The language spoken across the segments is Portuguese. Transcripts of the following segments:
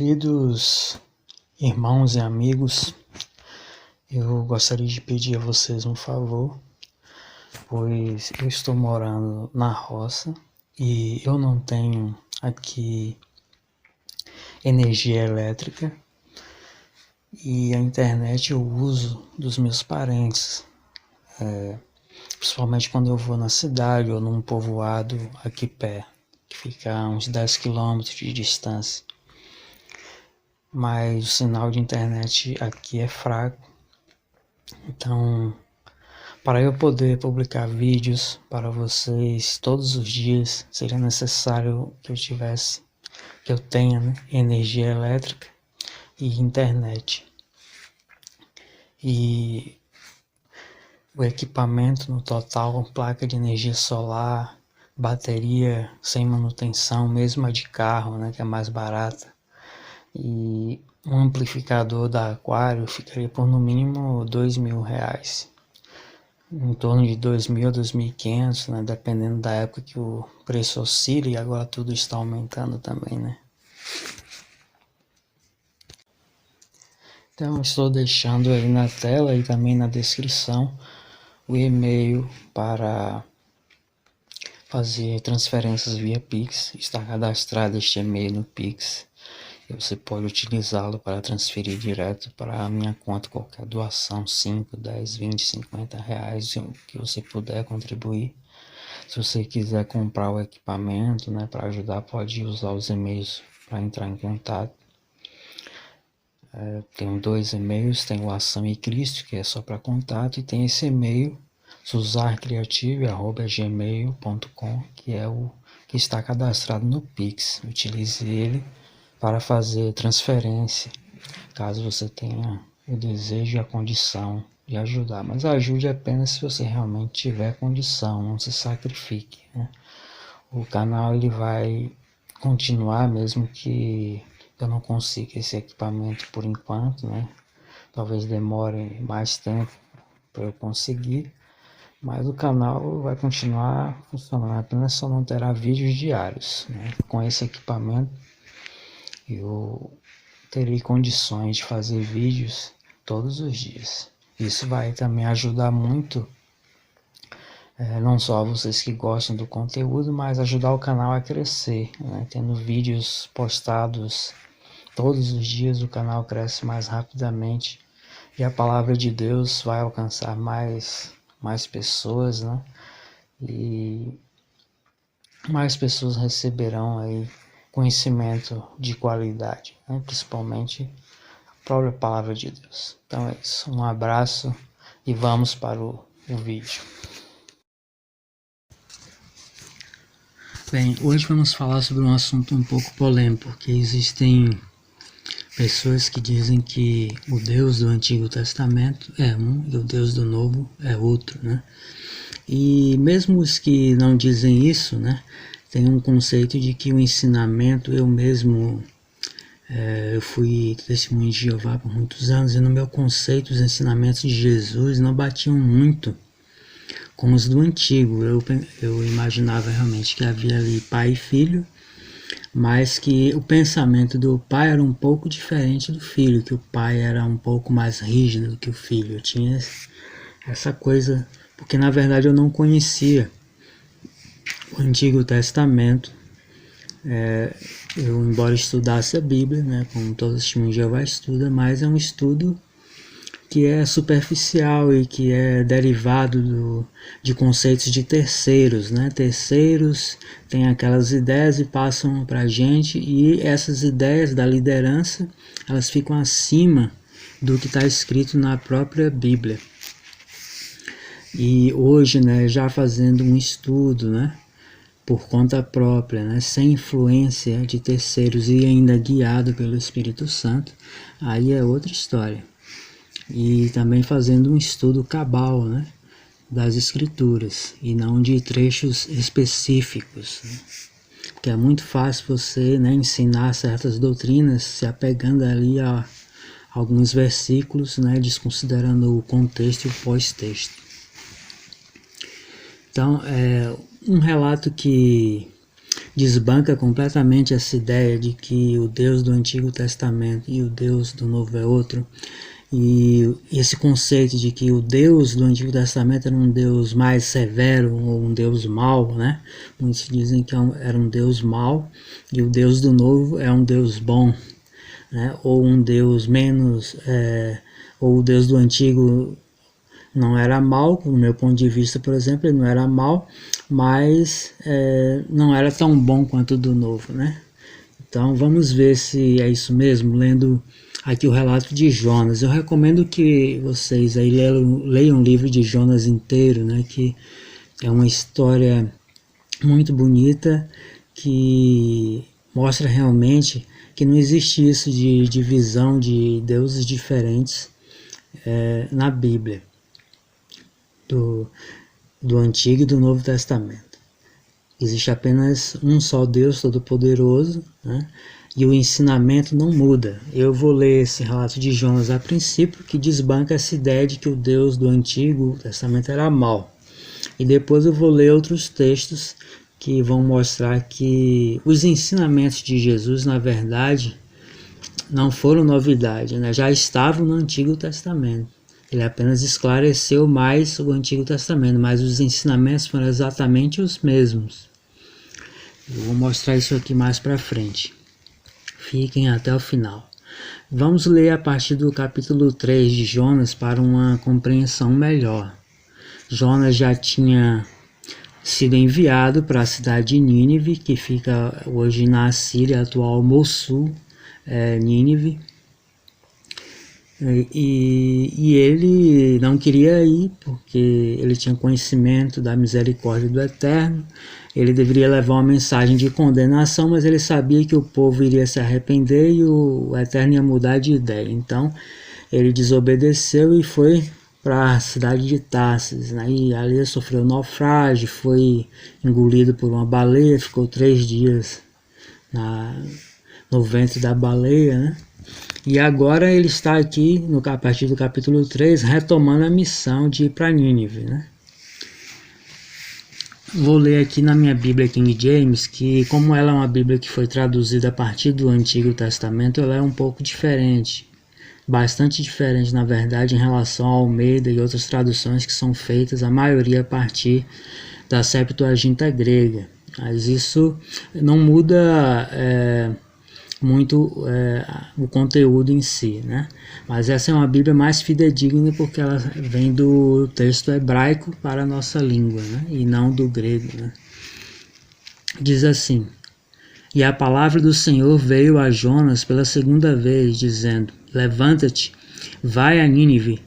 Queridos irmãos e amigos, eu gostaria de pedir a vocês um favor, pois eu estou morando na roça e eu não tenho aqui energia elétrica e a internet eu uso dos meus parentes, principalmente quando eu vou na cidade ou num povoado aqui perto, que fica a uns 10 quilômetros de distância. Mas o sinal de internet aqui é fraco, então para eu poder publicar vídeos para vocês todos os dias, seria necessário que eu tenha, energia elétrica e internet. E o equipamento no total, placa de energia solar, bateria sem manutenção, mesmo a de carro, que é mais barata, e um amplificador da Aquário ficaria por no mínimo R$ 2.000, em torno de 2.000 a 2.500, dependendo da época que o preço oscila, e agora tudo está aumentando também, Então estou deixando aí na tela e também na descrição o e-mail para fazer transferências via Pix. Está cadastrado este e-mail no Pix. E você pode utilizá-lo para transferir direto para a minha conta qualquer doação, 5, 10, 20, 50 reais, o que você puder contribuir. Se você quiser comprar o equipamento, para ajudar, pode usar os e-mails para entrar em contato. Tem 2 e-mails, tem o Ação e Cristo, que é só para contato, e tem esse e-mail, suzarcreative@gmail.com, que é o que está cadastrado no Pix. Utilize ele para fazer transferência, caso você tenha o desejo e a condição de ajudar. Mas ajude apenas se você realmente tiver condição, não se sacrifique. O canal ele vai continuar mesmo que eu não consiga esse equipamento por enquanto, Talvez demore mais tempo para eu conseguir, mas o canal vai continuar funcionando, apenas só não terá vídeos diários, Com esse equipamento eu terei condições de fazer vídeos todos os dias. Isso vai também ajudar muito, não só vocês que gostam do conteúdo, mas ajudar o canal a crescer, Tendo vídeos postados todos os dias, o canal cresce mais rapidamente e a palavra de Deus vai alcançar mais pessoas, E mais pessoas receberão aí conhecimento de qualidade, principalmente a própria palavra de Deus. Então é isso, um abraço e vamos para o vídeo. Bem, hoje vamos falar sobre um assunto um pouco polêmico, porque existem pessoas que dizem que o Deus do Antigo Testamento é um e o Deus do Novo é outro, E mesmo os que não dizem isso, tem um conceito de que o ensinamento, eu mesmo eu fui testemunho de Jeová por muitos anos, e no meu conceito os ensinamentos de Jesus não batiam muito com os do antigo. Eu imaginava realmente que havia ali pai e filho, mas que o pensamento do pai era um pouco diferente do filho, que o pai era um pouco mais rígido do que o filho. Eu tinha essa coisa, porque na verdade eu não conhecia o Antigo Testamento. Eu, embora estudasse a Bíblia, como todo testemunho de Jeová estuda, mas é um estudo que é superficial e que é derivado de conceitos de terceiros, Terceiros têm aquelas ideias e passam para a gente, e essas ideias da liderança, elas ficam acima do que está escrito na própria Bíblia. E hoje, já fazendo um estudo, por conta própria, sem influência de terceiros e ainda guiado pelo Espírito Santo, aí é outra história. E também fazendo um estudo cabal, das Escrituras, e não de trechos específicos, Porque é muito fácil você, ensinar certas doutrinas se apegando ali a alguns versículos, desconsiderando o contexto e o pós-texto. Então, um relato que desbanca completamente essa ideia de que o Deus do Antigo Testamento e o Deus do Novo é outro. E esse conceito de que o Deus do Antigo Testamento era um Deus mais severo ou um Deus mau, né? Muitos dizem que era um Deus mau, e o Deus do Novo é um Deus bom, né? Ou um Deus menos, ou o Deus do Antigo não era mal, do meu ponto de vista, por exemplo, ele não era mal, mas não era tão bom quanto o do Novo, né? Então vamos ver se é isso mesmo, lendo aqui o relato de Jonas. Eu recomendo que vocês aí leiam o livro de Jonas inteiro, né? Que é uma história muito bonita, que mostra realmente que não existe isso de divisão de deuses diferentes na Bíblia, do Antigo e do Novo Testamento. Existe apenas um só Deus Todo-Poderoso, né? E o ensinamento não muda. Eu vou ler esse relato de Jonas a princípio, que desbanca essa ideia de que o Deus do Antigo Testamento era mau. E depois eu vou ler outros textos que vão mostrar que os ensinamentos de Jesus, na verdade, não foram novidade, né? Já estavam no Antigo Testamento. Ele apenas esclareceu mais o Antigo Testamento, mas os ensinamentos foram exatamente os mesmos. Eu vou mostrar isso aqui mais para frente. Fiquem até o final. Vamos ler a partir do capítulo 3 de Jonas para uma compreensão melhor. Jonas já tinha sido enviado para a cidade de Nínive, que fica hoje na Síria, atual Mossul, Nínive. E ele não queria ir porque ele tinha conhecimento da misericórdia do Eterno. Ele deveria levar uma mensagem de condenação, mas ele sabia que o povo iria se arrepender e o Eterno ia mudar de ideia. Então ele desobedeceu e foi para a cidade de Tarsis, né? E ali sofreu naufrágio, foi engolido por uma baleia, ficou 3 dias no ventre da baleia, né? E agora ele está aqui, a partir do capítulo 3, retomando a missão de ir para Nínive, né? Vou ler aqui na minha Bíblia King James, que como ela é uma Bíblia que foi traduzida a partir do Antigo Testamento, ela é um pouco diferente. Bastante diferente, na verdade, em relação ao Almeida e outras traduções que são feitas, a maioria a partir da Septuaginta grega. Mas isso não muda muito o conteúdo em si, né? Mas essa é uma Bíblia mais fidedigna porque ela vem do texto hebraico para a nossa língua, né? E não do grego, né? Diz assim: E a palavra do Senhor veio a Jonas pela segunda vez, dizendo: Levanta-te, vai a Nínive,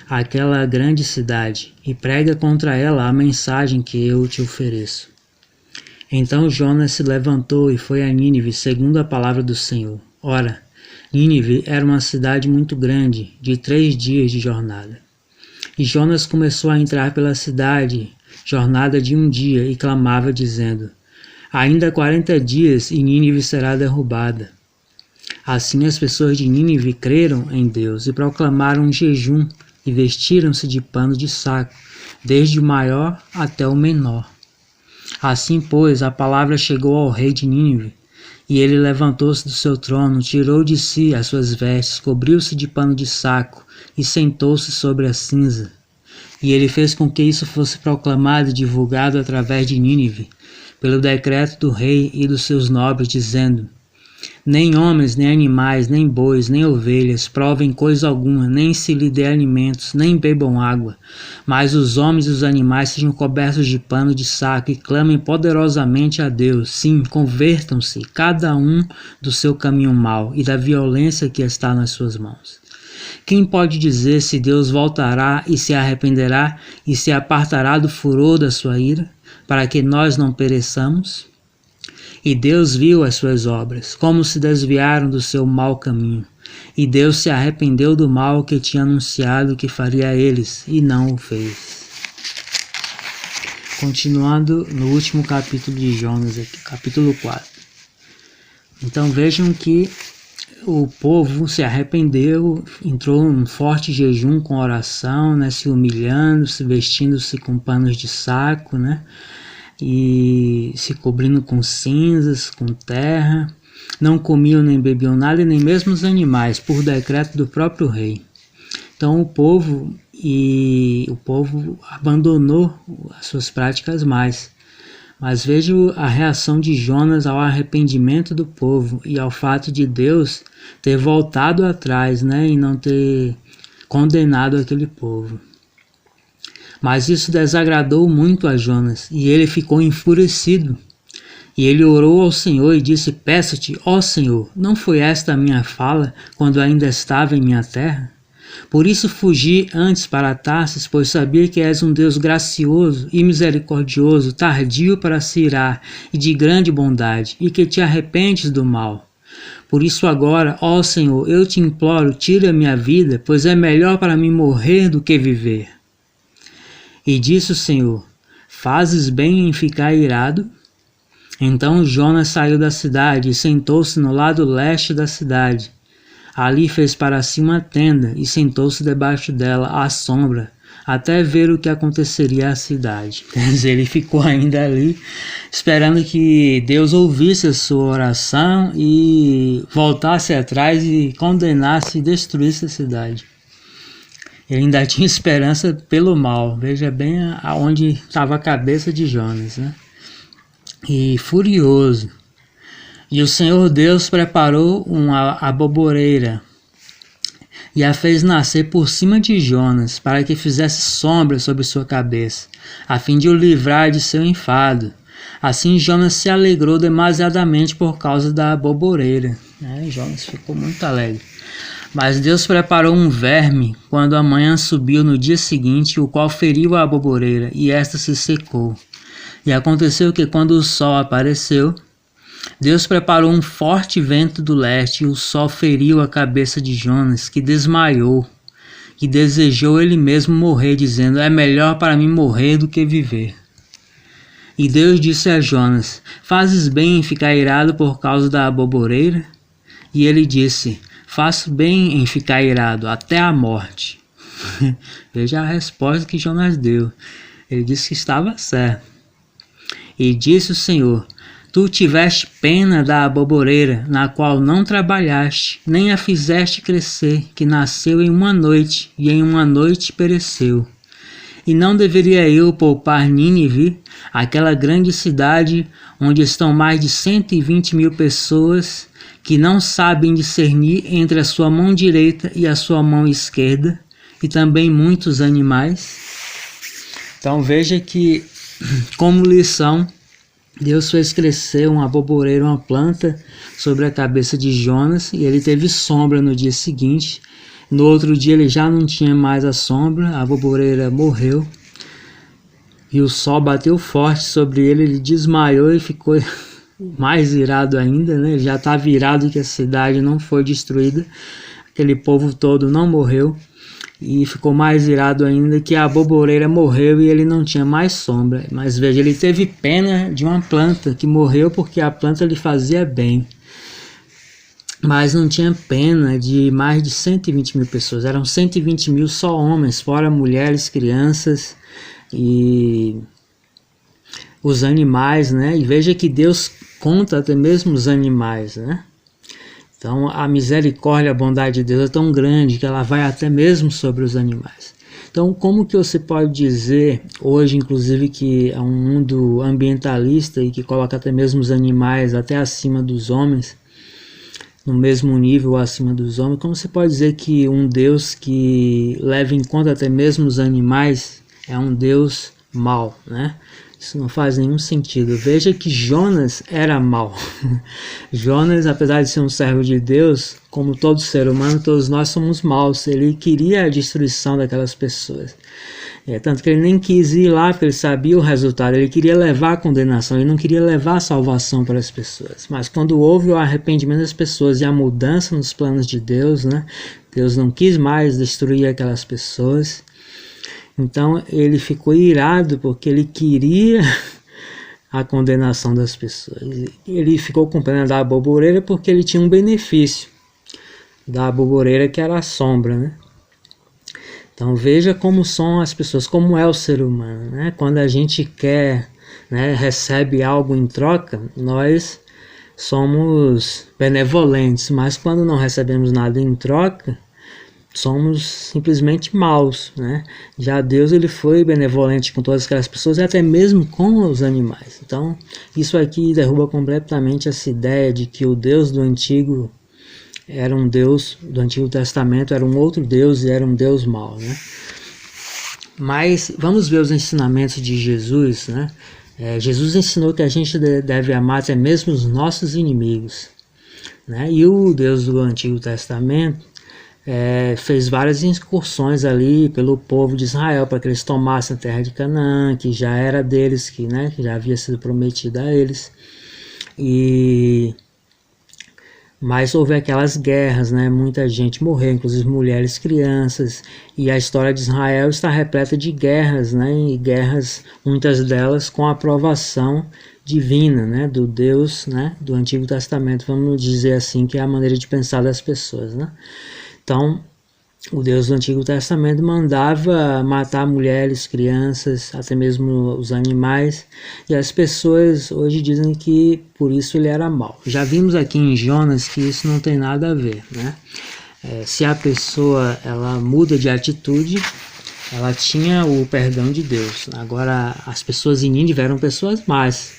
aquela grande cidade, e prega contra ela a mensagem que eu te ofereço. Então Jonas se levantou e foi a Nínive, segundo a palavra do Senhor. Ora, Nínive era uma cidade muito grande, de 3 dias de jornada. E Jonas começou a entrar pela cidade, jornada de 1 dia, e clamava, dizendo: Ainda 40 dias e Nínive será derrubada. Assim as pessoas de Nínive creram em Deus e proclamaram um jejum e vestiram-se de pano de saco, desde o maior até o menor. Assim, pois, a palavra chegou ao rei de Nínive, e ele levantou-se do seu trono, tirou de si as suas vestes, cobriu-se de pano de saco e sentou-se sobre a cinza. E ele fez com que isso fosse proclamado e divulgado através de Nínive, pelo decreto do rei e dos seus nobres, dizendo: Nem homens, nem animais, nem bois, nem ovelhas provem coisa alguma, nem se lhe dê alimentos, nem bebam água. Mas os homens e os animais sejam cobertos de pano de saco e clamem poderosamente a Deus. Sim, convertam-se, cada um do seu caminho mau e da violência que está nas suas mãos. Quem pode dizer se Deus voltará e se arrependerá e se apartará do furor da sua ira, para que nós não pereçamos? E Deus viu as suas obras, como se desviaram do seu mau caminho. E Deus se arrependeu do mal que tinha anunciado que faria a eles, e não o fez. Continuando no último capítulo de Jonas, aqui, capítulo 4. Então vejam que o povo se arrependeu, entrou em um forte jejum com oração, né, se humilhando, se vestindo-se com panos de saco, né? e se cobrindo com cinzas, com terra. Não comiam nem bebiam nada, e nem mesmo os animais, por decreto do próprio rei. Então o povo abandonou as suas práticas mais. Mas vejo a reação de Jonas ao arrependimento do povo e ao fato de Deus ter voltado atrás, né, e não ter condenado aquele povo. Mas isso desagradou muito a Jonas, e ele ficou enfurecido. E ele orou ao Senhor e disse: Peço-te, ó Senhor, não foi esta a minha fala quando ainda estava em minha terra? Por isso fugi antes para Tarsis, pois sabia que és um Deus gracioso e misericordioso, tardio para se irar e de grande bondade, e que te arrependes do mal. Por isso agora, ó Senhor, eu te imploro, tira a minha vida, pois é melhor para mim morrer do que viver. E disse o Senhor: Fazes bem em ficar irado? Então Jonas saiu da cidade e sentou-se no lado leste da cidade. Ali fez para si uma tenda e sentou-se debaixo dela à sombra, até ver o que aconteceria à cidade. Quer dizer, ele ficou ainda ali, esperando que Deus ouvisse a sua oração e voltasse atrás e condenasse e destruísse a cidade. Ele ainda tinha esperança pelo mal. Veja bem aonde estava a cabeça de Jonas, né? E furioso. E o Senhor Deus preparou uma aboboreira e a fez nascer por cima de Jonas, para que fizesse sombra sobre sua cabeça, a fim de o livrar de seu enfado. Assim Jonas se alegrou demasiadamente por causa da aboboreira. Jonas ficou muito alegre. Mas Deus preparou um verme quando a manhã subiu no dia seguinte, o qual feriu a aboboreira, e esta se secou. E aconteceu que quando o sol apareceu, Deus preparou um forte vento do leste, e o sol feriu a cabeça de Jonas, que desmaiou, e desejou ele mesmo morrer, dizendo: É melhor para mim morrer do que viver. E Deus disse a Jonas: Fazes bem em ficar irado por causa da aboboreira? E ele disse: Faço bem em ficar irado até a morte. Veja a resposta que Jonas deu. Ele disse que estava certo. E disse o Senhor: Tu tiveste pena da aboboreira, na qual não trabalhaste, nem a fizeste crescer, que nasceu em uma noite, e em uma noite pereceu. E não deveria eu poupar Nínive, aquela grande cidade, onde estão mais de 120.000 pessoas, que não sabem discernir entre a sua mão direita e a sua mão esquerda, e também muitos animais? Então veja que, como lição, Deus fez crescer uma aboboreira, uma planta, sobre a cabeça de Jonas, e ele teve sombra no dia seguinte. No outro dia ele já não tinha mais a sombra, a aboboreira morreu, e o sol bateu forte sobre ele, ele desmaiou e ficou mais irado ainda, né? Ele já estava irado que a cidade não foi destruída, aquele povo todo não morreu, e ficou mais irado ainda que a aboboreira morreu e ele não tinha mais sombra. Mas veja, ele teve pena de uma planta que morreu porque a planta lhe fazia bem. Mas não tinha pena de mais de 120.000 pessoas. Eram 120.000 só homens, fora mulheres, crianças e os animais, né? E veja que Deus conta até mesmo os animais, né? Então a misericórdia, a bondade de Deus é tão grande que ela vai até mesmo sobre os animais. Então como que você pode dizer hoje, inclusive, que é um mundo ambientalista e que coloca até mesmo os animais até acima dos homens, no mesmo nível acima dos homens, como você pode dizer que um Deus que leva em conta até mesmo os animais é um Deus mau, né? Isso não faz nenhum sentido. Veja que Jonas era mau. Jonas, apesar de ser um servo de Deus, como todo ser humano, todos nós somos maus. Ele queria a destruição daquelas pessoas. Tanto que ele nem quis ir lá, porque ele sabia o resultado. Ele queria levar a condenação, ele não queria levar a salvação para as pessoas. Mas quando houve o arrependimento das pessoas e a mudança nos planos de Deus, né? Deus não quis mais destruir aquelas pessoas. Então ele ficou irado porque ele queria a condenação das pessoas. Ele ficou com pena da aboboreira porque ele tinha um benefício da aboboreira, que era a sombra, né? Então veja como são as pessoas, como é o ser humano, né? Quando a gente quer né, recebe algo em troca, nós somos benevolentes, mas quando não recebemos nada em troca, somos simplesmente maus, né? Já Deus, ele foi benevolente com todas aquelas pessoas e até mesmo com os animais. Então, isso aqui derruba completamente essa ideia de que o Deus do Antigo era um Deus do Antigo Testamento, era um outro Deus e era um Deus mau, né? Mas vamos ver os ensinamentos de Jesus, né? Jesus ensinou que a gente deve amar até mesmo os nossos inimigos, né? E o Deus do Antigo Testamento fez várias incursões ali pelo povo de Israel para que eles tomassem a terra de Canaã, que já era deles, que já havia sido prometida a eles. Mas houve aquelas guerras, né? Muita gente morreu, inclusive mulheres, crianças, e a história de Israel está repleta de guerras, né? E guerras, muitas delas com a aprovação divina, né? Do Deus, né? Do Antigo Testamento, vamos dizer assim, que é a maneira de pensar das pessoas, né? Então, o Deus do Antigo Testamento mandava matar mulheres, crianças, até mesmo os animais, e as pessoas hoje dizem que por isso ele era mau. Já vimos aqui em Jonas que isso não tem nada a ver, né? Se a pessoa ela muda de atitude, ela tinha o perdão de Deus. Agora, as pessoas em Nínive eram pessoas más,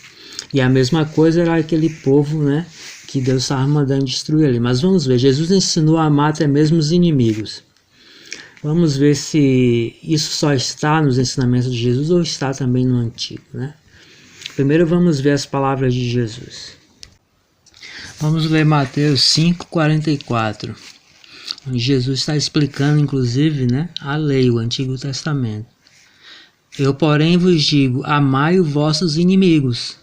e a mesma coisa era aquele povo, né? Que Deus estava mandando destruir ali. Mas vamos ver, Jesus ensinou a amar até mesmo os inimigos. Vamos ver se isso só está nos ensinamentos de Jesus ou está também no Antigo, né? Primeiro vamos ver as palavras de Jesus. Vamos ler Mateus 5:44, onde Jesus está explicando, inclusive, né, a lei, o Antigo Testamento. Eu, porém, vos digo, amai os vossos inimigos.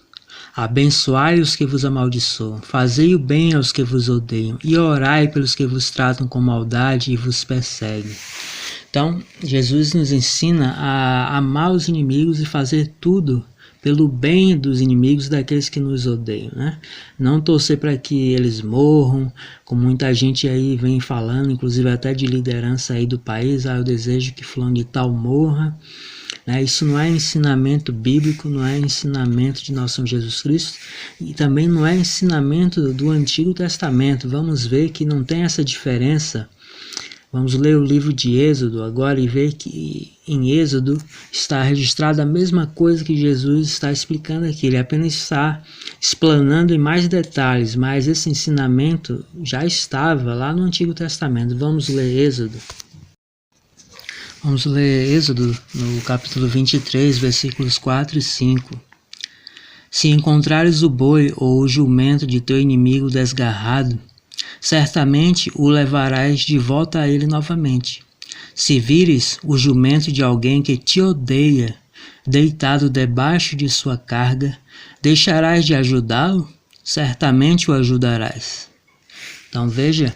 Abençoai os que vos amaldiçoam, fazei o bem aos que vos odeiam, e orai pelos que vos tratam com maldade e vos perseguem. Então, Jesus nos ensina a amar os inimigos e fazer tudo pelo bem dos inimigos, daqueles que nos odeiam, né? Não torcer para que eles morram, como muita gente aí vem falando, inclusive até de liderança aí do país, eu desejo que fulano de tal morra. Isso não é ensinamento bíblico, não é ensinamento de nosso Senhor Jesus Cristo, e também não é ensinamento do Antigo Testamento. Vamos ver que não tem essa diferença. Vamos ler o livro de Êxodo agora e ver que em Êxodo está registrada a mesma coisa que Jesus está explicando aqui. Ele apenas está explanando em mais detalhes, mas esse ensinamento já estava lá no Antigo Testamento. Vamos ler Êxodo. Vamos ler Êxodo no capítulo 23, versículos 4 e 5. Se encontrares o boi ou o jumento de teu inimigo desgarrado, certamente o levarás de volta a ele novamente. Se vires o jumento de alguém que te odeia, deitado debaixo de sua carga, deixarás de ajudá-lo? Certamente o ajudarás. Então veja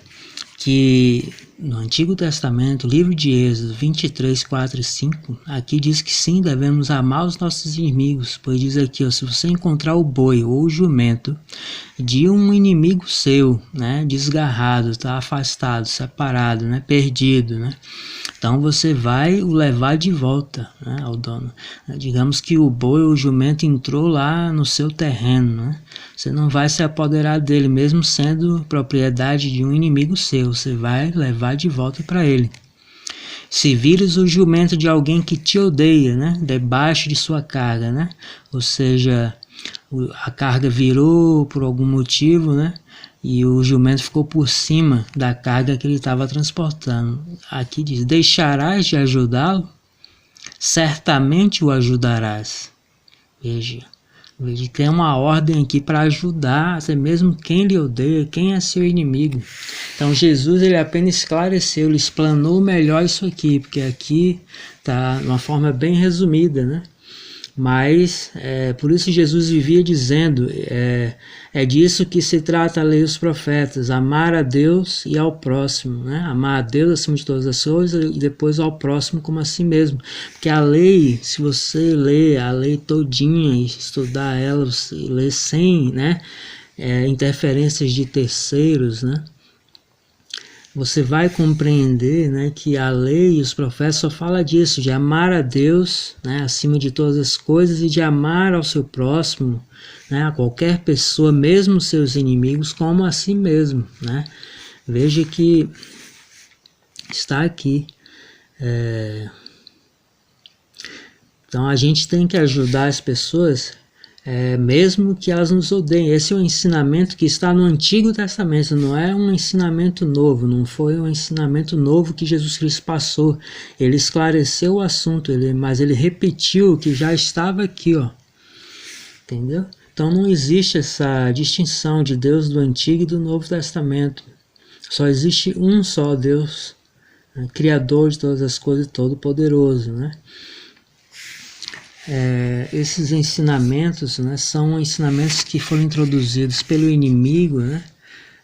que no Antigo Testamento, livro de Êxodo 23, 4 e 5, aqui diz que sim, devemos amar os nossos inimigos, pois diz aqui, se você encontrar o boi ou o jumento de um inimigo seu, né, desgarrado, está afastado, separado, né, perdido, né, então você vai o levar de volta, né, ao dono. Digamos que o boi ou o jumento entrou lá no seu terreno, né, você não vai se apoderar dele, mesmo sendo propriedade de um inimigo seu, você vai levar de volta para ele. Se vires o jumento de alguém que te odeia, né, debaixo de sua carga, né, ou seja, a carga virou por algum motivo, né, e o jumento ficou por cima da carga que ele estava transportando. Aqui diz, deixarás de ajudá-lo? Certamente o ajudarás. Veja, tem uma ordem aqui para ajudar até mesmo quem lhe odeia, quem é seu inimigo. Então Jesus ele apenas esclareceu, ele explanou melhor isso aqui, porque aqui está de uma forma bem resumida, né? Mas por isso Jesus vivia dizendo, é disso que se trata a lei e os profetas, amar a Deus e ao próximo, né? Amar a Deus acima de todas as coisas e depois ao próximo como a si mesmo. Porque a lei, se você ler a lei todinha e estudar ela, você lê sem, né, interferências de terceiros, né? você vai compreender, né, que a lei e os profetas só falam disso, de amar a Deus, né, acima de todas as coisas, e de amar ao seu próximo, né, a qualquer pessoa, mesmo seus inimigos, como a si mesmo, né. Veja que está aqui. Então a gente tem que ajudar as pessoas, mesmo que elas nos odeiem. Esse é um ensinamento que está no Antigo Testamento, não é um ensinamento novo, não foi um ensinamento novo que Jesus Cristo passou. Ele esclareceu o assunto, mas ele repetiu o que já estava aqui, ó. Entendeu? Então não existe essa distinção de Deus do Antigo e do Novo Testamento. Só existe um só Deus, né, Criador de todas as coisas e todo-poderoso, né? Esses ensinamentos, né, são ensinamentos que foram introduzidos pelo inimigo, né,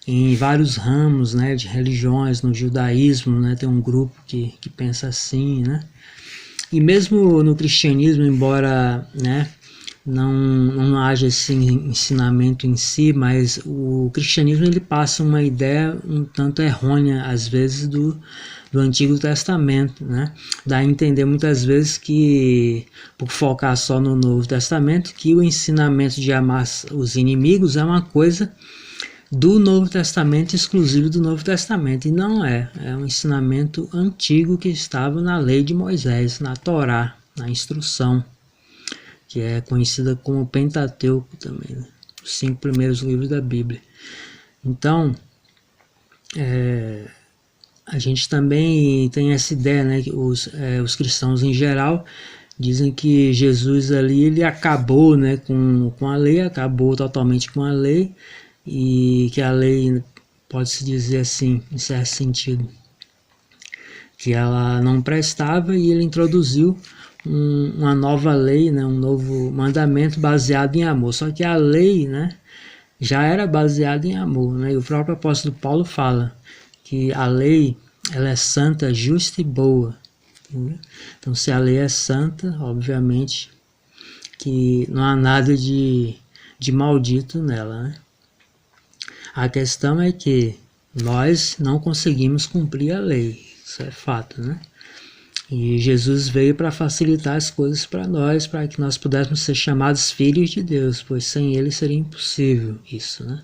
em vários ramos, né, de religiões. No judaísmo, né, tem um grupo que pensa assim, né, e mesmo no cristianismo, embora, né, não haja esse ensinamento em si, mas o cristianismo ele passa uma ideia um tanto errônea às vezes do Antigo Testamento, né? Dá a entender muitas vezes que, por focar só no Novo Testamento, que o ensinamento de amar os inimigos é uma coisa do Novo Testamento, exclusivo do Novo Testamento, e não é. É um ensinamento antigo que estava na lei de Moisés, na Torá, na instrução, que é conhecida como Pentateuco também, né? Os 5 primeiros livros da Bíblia. Então, a gente também tem essa ideia, né, que os cristãos em geral dizem que Jesus ali ele acabou, né, com a lei, acabou totalmente com a lei, e que a lei, pode-se dizer assim, em certo sentido, que ela não prestava, e ele introduziu uma nova lei, né, um novo mandamento baseado em amor. Só que a lei, né, já era baseada em amor, né, e o próprio apóstolo Paulo fala que a lei ela é santa, justa e boa. Entendeu? Então, se a lei é santa, obviamente que não há nada de maldito nela, né? A questão é que nós não conseguimos cumprir a lei, isso é fato, né? E Jesus veio para facilitar as coisas para nós, para que nós pudéssemos ser chamados filhos de Deus, pois sem ele seria impossível isso, né?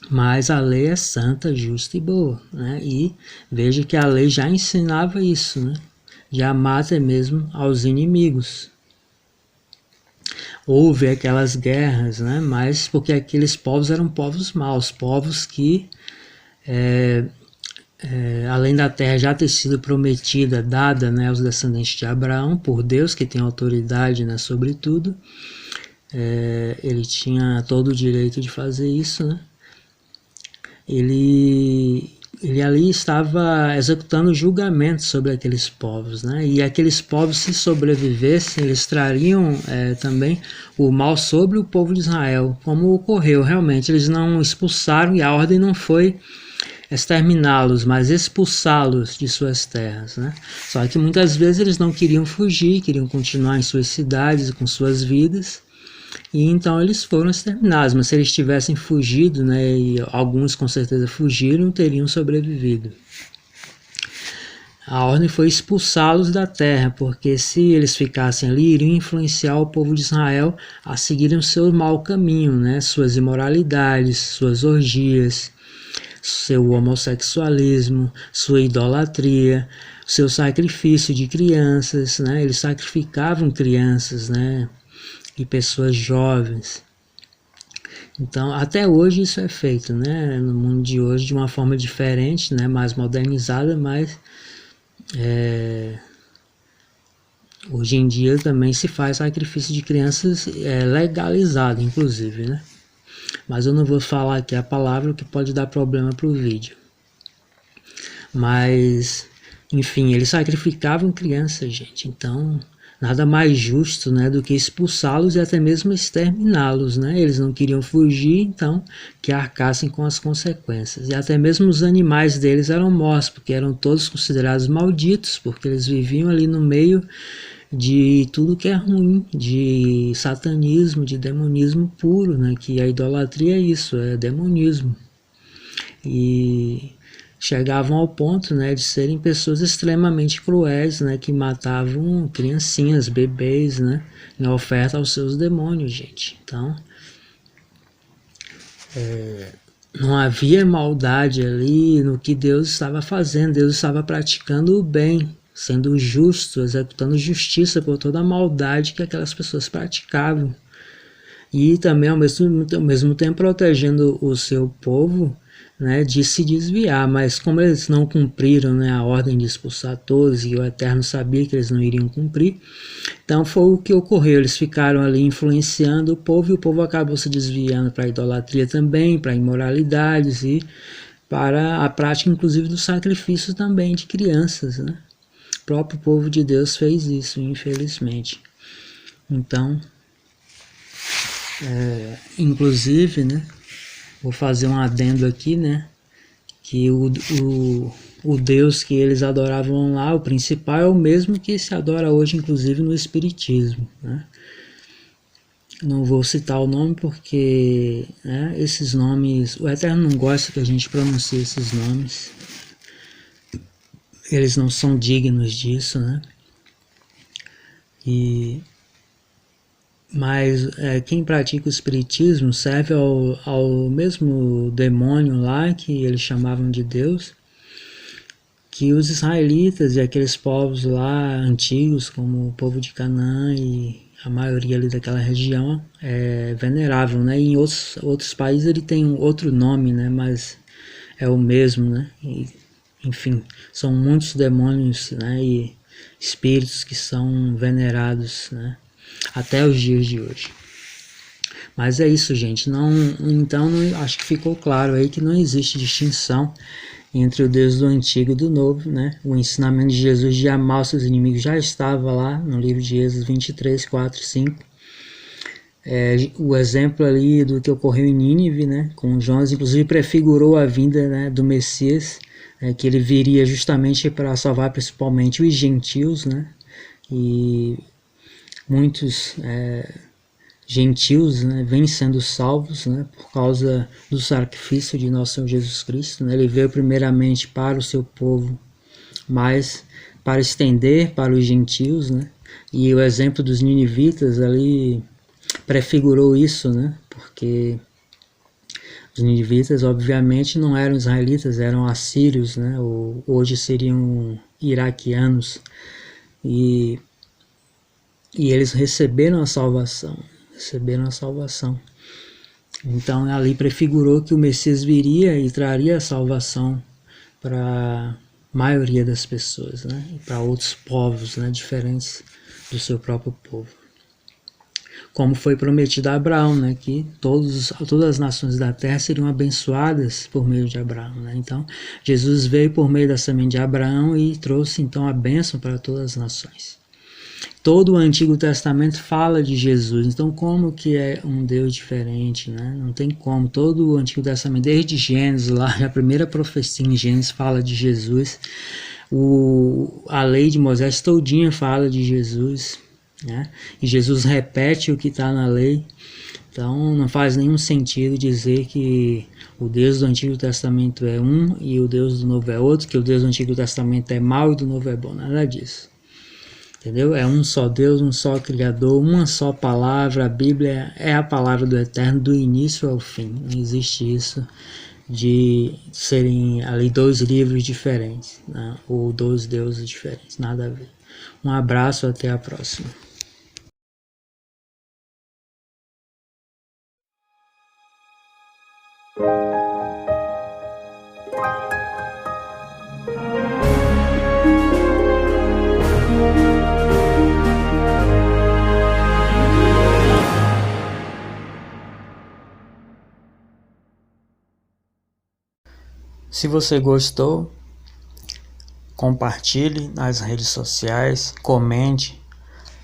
Mas a lei é santa, justa e boa, né? E veja que a lei já ensinava isso, né? De amar até mesmo aos inimigos. Houve aquelas guerras, né? Mas porque aqueles povos eram povos maus, povos que além da terra já ter sido prometida, dada, né, aos descendentes de Abraão, por Deus, que tem autoridade, né, sobre tudo, ele tinha todo o direito de fazer isso, né? Ele ali estava executando julgamento sobre aqueles povos, né? E aqueles povos, se sobrevivessem, eles trariam também o mal sobre o povo de Israel, como ocorreu realmente. Eles não expulsaram, e a ordem não foi exterminá-los, mas expulsá-los de suas terras, né? Só que muitas vezes eles não queriam fugir, queriam continuar em suas cidades e com suas vidas, e então eles foram exterminados. Mas se eles tivessem fugido, né, e alguns com certeza fugiram, teriam sobrevivido. A ordem foi expulsá-los da terra, porque se eles ficassem ali, iriam influenciar o povo de Israel a seguirem o seu mau caminho, né, suas imoralidades, suas orgias, seu homossexualismo, sua idolatria, seu sacrifício de crianças, né? Eles sacrificavam crianças, né? E pessoas jovens. Então, até hoje isso é feito, né? No mundo de hoje, de uma forma diferente, né? Mais modernizada, mas hoje em dia também se faz sacrifício de crianças legalizado, inclusive, né? Mas eu não vou falar aqui a palavra que pode dar problema para o vídeo. Mas, enfim, eles sacrificavam crianças, gente. Então, nada mais justo, né, do que expulsá-los e até mesmo exterminá-los, né? Eles não queriam fugir, então que arcassem com as consequências. E até mesmo os animais deles eram mortos, porque eram todos considerados malditos, porque eles viviam ali no meio de tudo que é ruim, de satanismo, de demonismo puro, né? Que a idolatria é isso, é demonismo. e chegavam ao ponto, né, de serem pessoas extremamente cruéis, né, que matavam criancinhas, bebês, né, em oferta aos seus demônios, gente. Então, não havia maldade ali no que Deus estava fazendo. Deus estava praticando o bem, sendo justo, executando justiça por toda a maldade que aquelas pessoas praticavam. E também, ao mesmo tempo, protegendo o seu povo, né, de se desviar. Mas como eles não cumpriram, né, a ordem de expulsar todos, e o Eterno sabia que eles não iriam cumprir, então foi o que ocorreu. Eles ficaram ali influenciando o povo, e o povo acabou se desviando para a idolatria também, para imoralidades e para a prática, inclusive, do sacrifício também de crianças, né? O próprio povo de Deus fez isso, infelizmente. Então, inclusive, né, vou fazer um adendo aqui, né, que o Deus que eles adoravam lá, o principal, é o mesmo que se adora hoje, inclusive, no Espiritismo, né? Não vou citar o nome porque, né, esses nomes, o Eterno não gosta que a gente pronuncie esses nomes. Eles não são dignos disso, né? Mas quem pratica o espiritismo serve ao mesmo demônio lá que eles chamavam de Deus, que os israelitas e aqueles povos lá antigos, como o povo de Canaã e a maioria ali daquela região, veneravam, né? E em outros países ele tem outro nome, né? Mas é o mesmo, né? E, enfim, são muitos demônios, né? E espíritos que são venerados, né, até os dias de hoje. Mas é isso, gente. Então, acho que ficou claro aí que não existe distinção entre o Deus do Antigo e do Novo, né? O ensinamento de Jesus de amar os seus inimigos já estava lá no livro de Êxodo 23, 4 e 5. O exemplo ali do que ocorreu em Nínive, né, com Jonas, inclusive prefigurou a vinda, né, do Messias, que ele viria justamente para salvar principalmente os gentios, né, e muitos gentios, né, vêm sendo salvos, né, por causa do sacrifício de nosso Senhor Jesus Cristo, né. Ele veio primeiramente para o seu povo, mas para estender para os gentios, né, e o exemplo dos ninivitas ali prefigurou isso, né, porque os ninivitas obviamente não eram israelitas, eram assírios, né, ou hoje seriam iraquianos, e eles receberam a salvação, Então ali prefigurou que o Messias viria e traria a salvação para a maioria das pessoas, né, e para outros povos, né, diferentes do seu próprio povo. Como foi prometido a Abraão, né, que todas as nações da terra seriam abençoadas por meio de Abraão, né? Então, Jesus veio por meio da semente de Abraão e trouxe então a bênção para todas as nações. Todo o Antigo Testamento fala de Jesus, então como que é um Deus diferente, né? Não tem como. Todo o Antigo Testamento, desde Gênesis, lá a primeira profecia em Gênesis fala de Jesus. A lei de Moisés todinha fala de Jesus, né? E Jesus repete o que está na lei. Então não faz nenhum sentido dizer que o Deus do Antigo Testamento é um e o Deus do Novo é outro, que o Deus do Antigo Testamento é mau e do Novo é bom, nada disso. Entendeu? É um só Deus, um só Criador, uma só palavra. A Bíblia é a palavra do Eterno do início ao fim. Não existe isso de serem ali dois livros diferentes, né? Ou dois deuses diferentes, nada a ver. Um abraço, até a próxima. Se você gostou, compartilhe nas redes sociais, comente.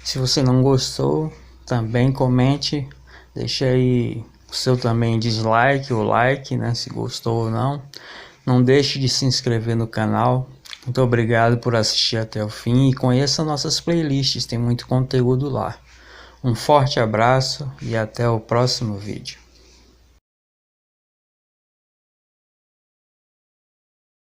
Se você não gostou, também comente. Deixa aí o seu também dislike ou like, né, se gostou ou não. Não deixe de se inscrever no canal. Muito obrigado por assistir até o fim e conheça nossas playlists, tem muito conteúdo lá. Um forte abraço e até o próximo vídeo.